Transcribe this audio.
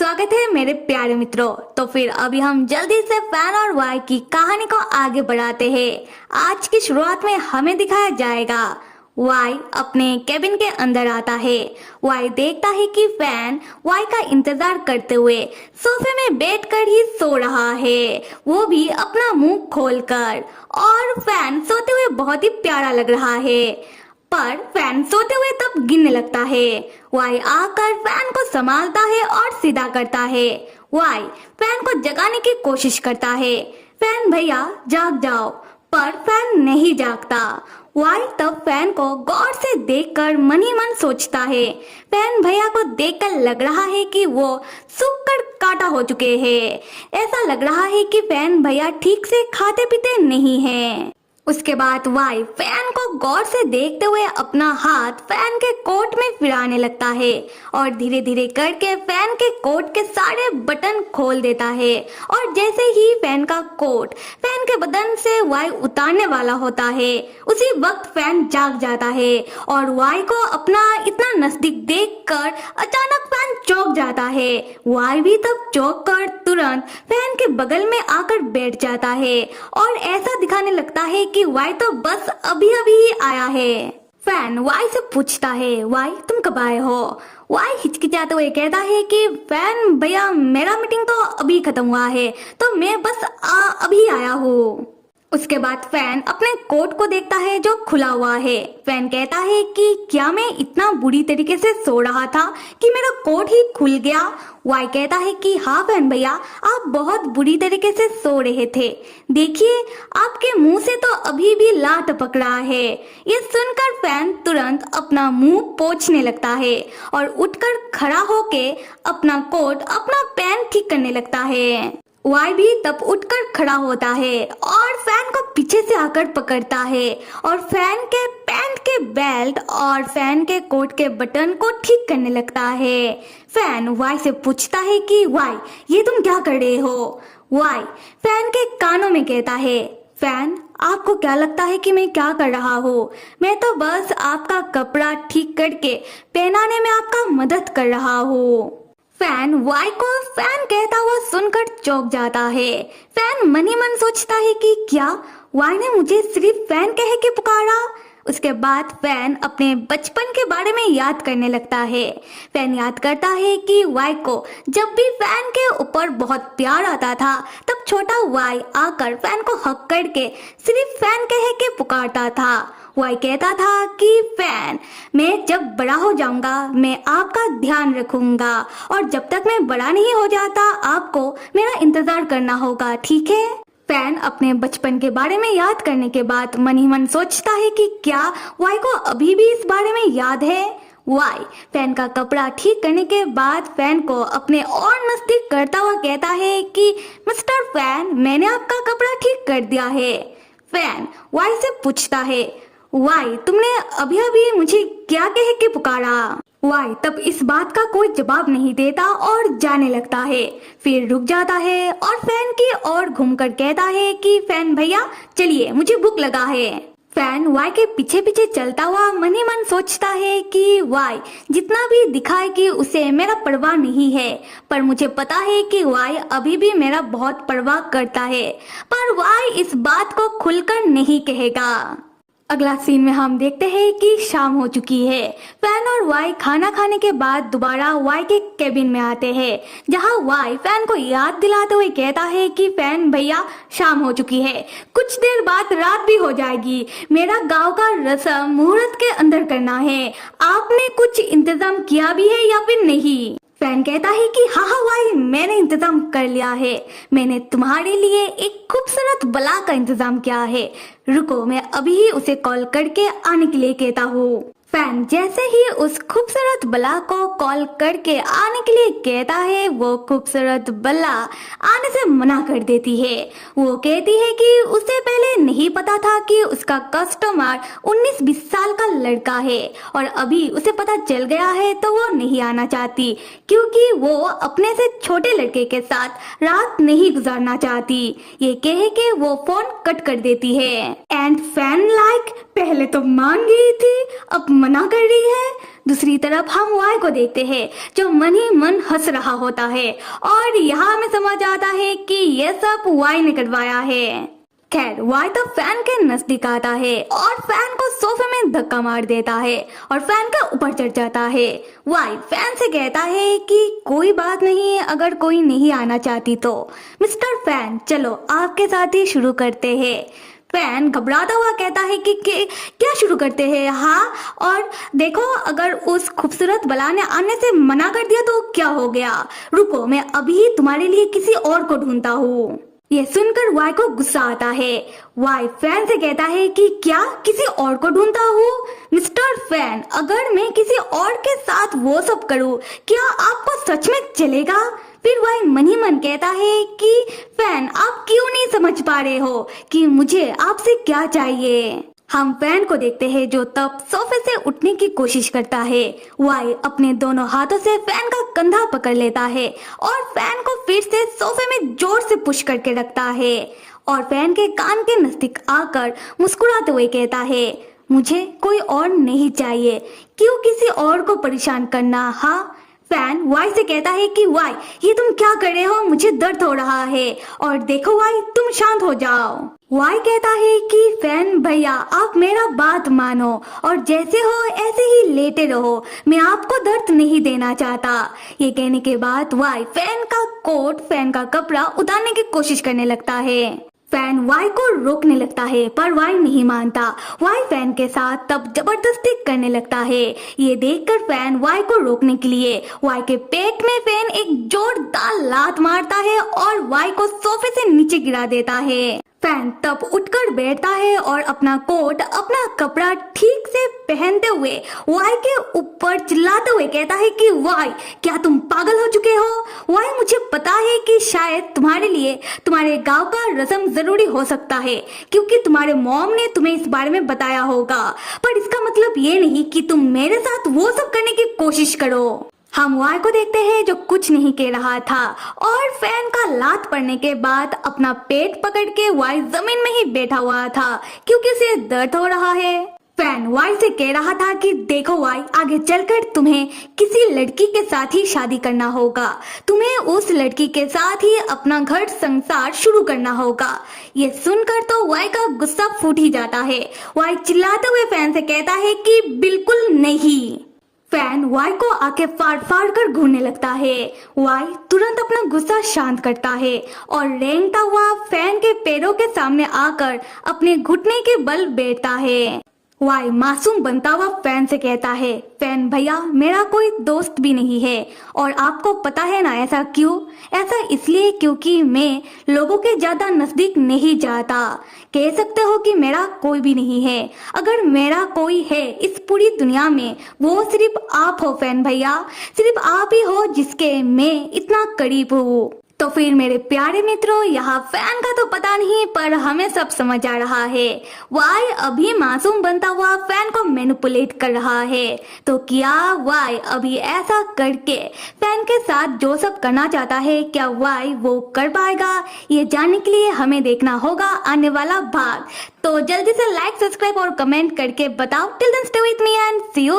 स्वागत है मेरे प्यारे मित्रों। तो फिर अभी हम जल्दी से फैन और वाई की कहानी को आगे बढ़ाते हैं। आज की शुरुआत में हमें दिखाया जाएगा वाई अपने केबिन के अंदर आता है। वाई देखता है कि फैन वाई का इंतजार करते हुए सोफे में बैठकर ही सो रहा है, वो भी अपना मुंह खोलकर। और फैन सोते हुए बहुत ही प्यारा लग रहा है, पर फैन सोते हुए तब गिरने लगता है। वाई आकर फैन को संभालता है और सीधा करता है। वाई फैन को जगाने की कोशिश करता है, फैन भैया जाग जाओ, पर फैन नहीं जागता। वाई तब फैन को गौर से देखकर मन ही मन सोचता है। फैन भैया को देखकर लग रहा है कि वो सूख कर काटा हो चुके हैं। ऐसा लग रहा है कि फैन भैया ठीक से खाते पीते नहीं हैं। उसके बाद वाई फैन को गौर से देखते हुए अपना हाथ फैन के कोट में फिराने लगता है और धीरे धीरे करके फैन के कोट के सारे बटन खोल देता है। और जैसे ही फैन का कोट फैन के बदन से वाई उतारने वाला होता है, उसी वक्त फैन जाग जाता है। और वाई को अपना इतना नजदीक देखकर अचानक फैन चौंक जाता है। वाई भी तब चौंक कर तुरंत फैन के बगल में आकर बैठ जाता है और ऐसा दिखाने लगता है कि वाई तो बस अभी अभी ही आया है। फैन वाई से पूछता है, वाई तुम कब आए हो? वाई हिचकिचाते हुए कहता है कि फैन भैया मेरा मीटिंग तो अभी खत्म हुआ है, तो मैं बस अभी आया हूँ। उसके बाद फैन अपने कोट को देखता है जो खुला हुआ है। फैन कहता है कि क्या मैं इतना बुरी तरीके से सो रहा था कि मेरा कोट ही खुल गया? वाई कहता है कि हाँ फैन भैया, आप बहुत बुरी तरीके से सो रहे थे। देखिए आपके मुंह से तो अभी भी लार टपक रहा है। ये सुनकर फैन तुरंत अपना मुंह पोंछने लगता है और उठकर खड़ा होके अपना कोट अपना पैंट ठीक करने लगता है। वाई भी तब उठकर खड़ा होता है और फैन को पीछे से आकर पकड़ता है और फैन के पैंट के बेल्ट और फैन के कोट के बटन को ठीक करने लगता है। फैन वाई से पूछता है कि वाई ये तुम क्या कर रहे हो? वाई फैन के कानों में कहता है, फैन आपको क्या लगता है कि मैं क्या कर रहा हूँ? मैं तो बस आपका कपड़ा ठीक करके पहनाने में आपका मदद कर रहा हूँ। फैन वाई को फैन कहता हुआ सुनकर चौंक जाता है। फैन मन ही मन सोचता है कि क्या वाई ने मुझे सिर्फ फैन कह के पुकारा? उसके बाद फैन अपने बचपन के बारे में याद करने लगता है। फैन याद करता है कि वाई को जब भी फैन के ऊपर बहुत प्यार आता था, तब छोटा वाई आकर फैन को हक करके सिर्फ फैन कह के पुकारता था। वाई कहता था कि फैन मैं जब बड़ा हो जाऊंगा मैं आपका ध्यान रखूंगा और जब तक मैं बड़ा नहीं हो जाता आपको मेरा इंतजार करना होगा, ठीक है? फैन अपने बचपन के बारे में याद करने के बाद मन ही मन सोचता है कि क्या वाई को अभी भी इस बारे में याद है। वाई फैन का कपड़ा ठीक करने के बाद फैन को अपने और नजदीक करता हुआ कहता है कि मिस्टर फैन मैंने आपका कपड़ा ठीक कर दिया है। फैन वाई से पूछता है, वाई तुमने अभी अभी मुझे क्या कह के पुकारा? वाई तब इस बात का कोई जवाब नहीं देता और जाने लगता है। फिर रुक जाता है और फैन की ओर घूमकर कहता है कि फैन भैया चलिए मुझे भूख लगा है। फैन वाई के पीछे पीछे चलता हुआ मन ही मन सोचता है कि वाई जितना भी दिखाए कि उसे मेरा परवाह नहीं है, पर मुझे पता है कि वाई अभी भी मेरा बहुत परवाह करता है, पर वाई इस बात को खुलकर नहीं कहेगा। अगला सीन में हम देखते हैं कि शाम हो चुकी है। फैन और वाई खाना खाने के बाद दोबारा वाई के केबिन में आते हैं, जहां वाई फैन को याद दिलाते हुए कहता है कि फैन भैया शाम हो चुकी है, कुछ देर बाद रात भी हो जाएगी, मेरा गांव का रस्म मुहूर्त के अंदर करना है, आपने कुछ इंतजाम किया भी है या फिर नहीं? फैन कहता है कि हाँ वाई मैंने इंतजाम कर लिया है, मैंने तुम्हारे लिए एक खूबसूरत बला का इंतजाम किया है, रुको मैं अभी ही उसे कॉल करके आने के लिए कहता हूँ। फैन जैसे ही उस खूबसूरत बला को कॉल करके आने के लिए कहता है, वो खूबसूरत बला आने से मना कर देती है। वो कहती है कि उसे पहले नहीं पता था कि उसका कस्टमर 19-20 साल का लड़का है और अभी उसे पता चल गया है तो वो नहीं आना चाहती, क्योंकि वो अपने से छोटे लड़के के साथ रात नहीं गुजारना चाहती। ये कह के वो फोन कट कर देती है। एंड फैन लाइक पहले तो मान गई थी, अब मना कर रही है। दूसरी तरफ हम वाई को देखते हैं जो मन ही मन हंस रहा होता है और यहाँ हमें समझ आता है कि ये सब वाई ने करवाया है। खैर वाई तो फैन के नजदीक आता है और फैन को सोफे में धक्का मार देता है और फैन के ऊपर चढ़ जाता है। वाई फैन से कहता है कि कोई बात नहीं, अगर कोई नहीं आना चाहती तो। मिस्टर फैन चलो आपके साथ ही शुरू करते हैं। फैन घबराता हुआ कहता है कि क्या शुरू करते हैं? हाँ, और देखो अगर उस खूबसूरत बला ने आने से मना कर दिया तो क्या हो गया? रुको मैं अभी तुम्हारे लिए किसी और को ढूंढता हूँ। ये सुनकर वाई को गुस्सा आता है। वाई फैन से कहता है कि क्या किसी और को ढूंढता हूँ? मिस्टर फैन अगर मैं किसी और के साथ वो सब करूँ क्या आपको सच में चलेगा? फिर वाई मन ही मन कहता है कि फैन आप क्यों नहीं समझ पा रहे हो कि मुझे आपसे क्या चाहिए। हम फैन को देखते हैं जो तब सोफे से उठने की कोशिश करता है। वाई अपने दोनों हाथों से फैन का कंधा पकड़ लेता है और फैन को फिर से सोफे में जोर से पुश करके रखता है और फैन के कान के नजदीक आकर मुस्कुराते हुए कहता है मुझे कोई और नहीं चाहिए, क्यों किसी और को परेशान करना? हाँ। फैन वाई से कहता है कि वाई ये तुम क्या कर रहे हो, मुझे दर्द हो रहा है और देखो वाई तुम शांत हो जाओ। वाई कहता है कि फैन भैया आप मेरा बात मानो और जैसे हो ऐसे ही लेटे रहो, मैं आपको दर्द नहीं देना चाहता। ये कहने के बाद वाई फैन का कोट, फैन का कपड़ा उतारने की कोशिश करने लगता है। फैन वाई को रोकने लगता है पर वाई नहीं मानता। वाई फैन के साथ तब जबरदस्ती करने लगता है। ये देखकर फैन वाई को रोकने के लिए वाई के पेट में फैन एक जोरदार लात मारता है और वाई को सोफे से नीचे गिरा देता है। फैन तब उठकर बैठता है और अपना कोट, अपना कपड़ा ठीक से पहनते हुए वाई के ऊपर चिल्लाते हुए कहता है कि वाई क्या तुम पागल हो चुके हो? वाई मुझे पता है कि शायद तुम्हारे लिए तुम्हारे गांव का रस्म जरूरी हो सकता है क्योंकि तुम्हारे मॉम ने तुम्हें इस बारे में बताया होगा, पर इसका मतलब ये नहीं कि तुम मेरे साथ वो सब करने की कोशिश करो। हम वाई को देखते हैं जो कुछ नहीं कह रहा था और फैन का लात पड़ने के बाद अपना पेट पकड़ के वाई जमीन में ही बैठा हुआ था क्योंकि उसे दर्द हो रहा है। फैन वाई से कह रहा था कि देखो वाई आगे चलकर तुम्हें किसी लड़की के साथ ही शादी करना होगा, तुम्हें उस लड़की के साथ ही अपना घर संसार शुरू करना होगा। ये सुनकर तो वाई का गुस्सा फूट ही जाता है। वाई चिल्लाते हुए फैन से कहता है कि बिल्कुल नहीं। फैन वाई को आके फाड़ फाड़ कर घूरने लगता है। वाई तुरंत अपना गुस्सा शांत करता है और रेंगता हुआ फैन के पैरों के सामने आकर अपने घुटने के बल बैठता है। वाई मासूम बनता हुआ फैन से कहता है फैन भैया मेरा कोई दोस्त भी नहीं है और आपको पता है ना ऐसा क्यों? ऐसा इसलिए क्योंकि मैं लोगों के ज्यादा नजदीक नहीं जाता। कह सकते हो कि मेरा कोई भी नहीं है। अगर मेरा कोई है इस पूरी दुनिया में वो सिर्फ आप हो फैन भैया, सिर्फ आप ही हो जिसके मैं इतना करीब हूँ। तो फिर मेरे प्यारे मित्रों यहाँ फैन का तो पता नहीं पर हमें सब समझ आ रहा है। वाई अभी मासूम बनता हुआ फैन को मैनिपुलेट कर रहा है। तो क्या वाई अभी ऐसा करके फैन के साथ जो सब करना चाहता है क्या वाई वो कर पाएगा? ये जानने के लिए हमें देखना होगा आने वाला भाग। तो जल्दी से लाइक, सब्सक्राइब और कमेंट करके बताओ। Till then stay with me and see you.